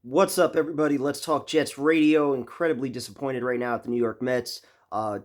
What's up, everybody? Let's talk Jets radio. Incredibly disappointed right now at the New York Mets.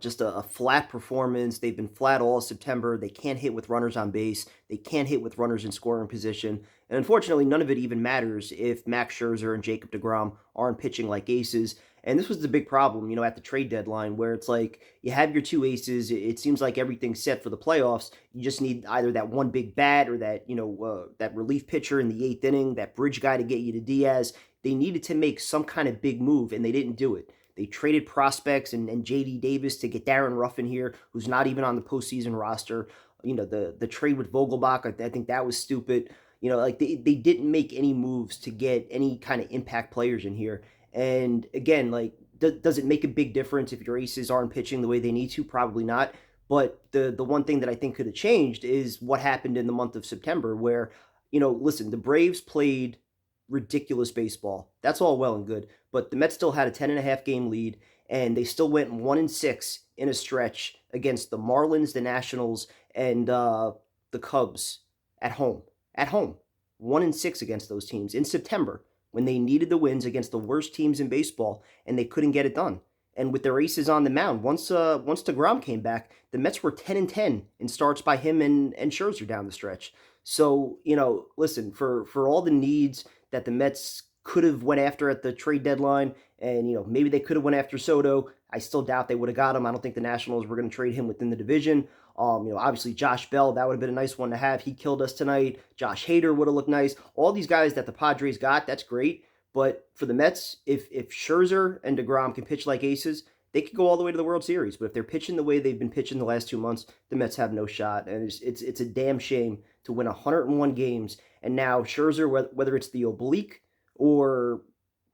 Just a flat performance. They've been flat all September. They can't hit with runners on base. They can't hit with runners in scoring position. And unfortunately, none of it even matters if Max Scherzer and Jacob DeGrom aren't pitching like aces. And this was the big problem, at the trade deadline, where it's like you have your two aces. It seems like everything's set for the playoffs. You just need either that one big bat or that relief pitcher in the eighth inning, that bridge guy to get you to Diaz. They needed to make some kind of big move, and they didn't do it. They traded prospects and J.D. Davis to get Darren Ruffin here, who's not even on the postseason roster. The trade with Vogelbach, I think that was stupid. They didn't make any moves to get any kind of impact players in here. And again, does it make a big difference if your aces aren't pitching the way they need to? Probably not. But the one thing that I think could have changed is what happened in the month of September, where, listen, the Braves played ridiculous baseball. That's all well and good, but the Mets still had a 10.5 game lead, and they still went 1-6 in a stretch against the Marlins, the Nationals, and the Cubs at home. At home, 1-6 against those teams in September when they needed the wins against the worst teams in baseball, and they couldn't get it done. And with their aces on the mound, once Degrom came back, the Mets were 10-10 in starts by him and Scherzer down the stretch. So listen, for all the needs that the Mets could have went after at the trade deadline, and maybe they could have went after Soto. I still doubt they would have got him. I don't think the Nationals were going to trade him within the division. Obviously Josh Bell, that would have been a nice one to have. He killed us tonight. Josh Hader would have looked nice. All these guys that the Padres got, that's great. But for the Mets, if Scherzer and DeGrom can pitch like aces, they could go all the way to the World Series. But if they're pitching the way they've been pitching the last 2 months, the Mets have no shot. And it's a damn shame to win 101 games. And now Scherzer, whether it's the oblique or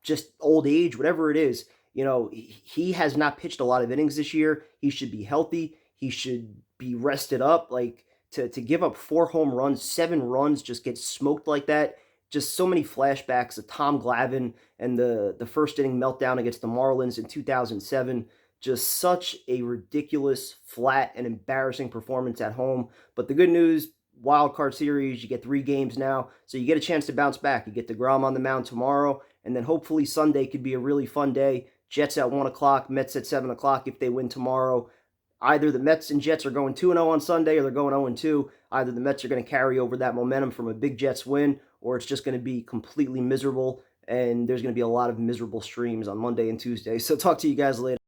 just old age, whatever it is, he has not pitched a lot of innings this year. He should be healthy. He should be rested up. Like to give up 4 home runs, 7 runs, just get smoked like that. Just so many flashbacks of Tom Glavine and the first inning meltdown against the Marlins in 2007. Just such a ridiculous, flat, and embarrassing performance at home. But the good news, wild card series, you get 3 games now, so you get a chance to bounce back. You get DeGrom on the mound tomorrow, and then hopefully Sunday could be a really fun day. Jets at 1 o'clock, Mets at 7 o'clock if they win tomorrow. Either the Mets and Jets are going 2-0 on Sunday or they're going 0-2. Either the Mets are going to carry over that momentum from a big Jets win, or it's just going to be completely miserable, and there's going to be a lot of miserable streams on Monday and Tuesday. So talk to you guys later.